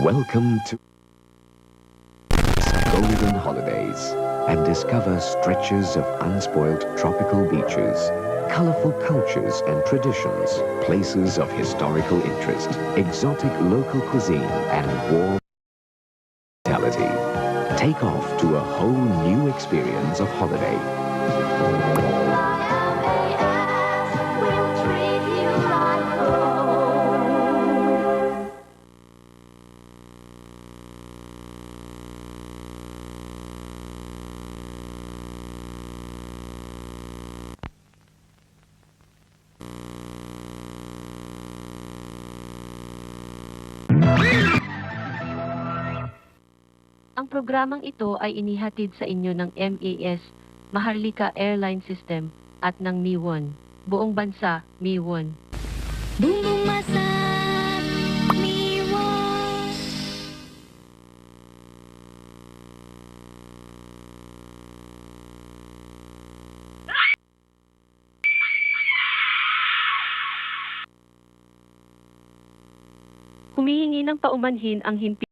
Welcome to Golden Holidays and discover stretches of unspoiled tropical beaches, colorful cultures and traditions, places of historical interest, exotic local cuisine and warm hospitality. Take off to a whole new experience of holiday. Ang programang ito ay inihatid sa inyo ng MAS, Maharlika Airline System, at ng MIWON. Buong bansa, MIWON. Bumumasak, miwon. Humihingi ng paumanhin ang himpi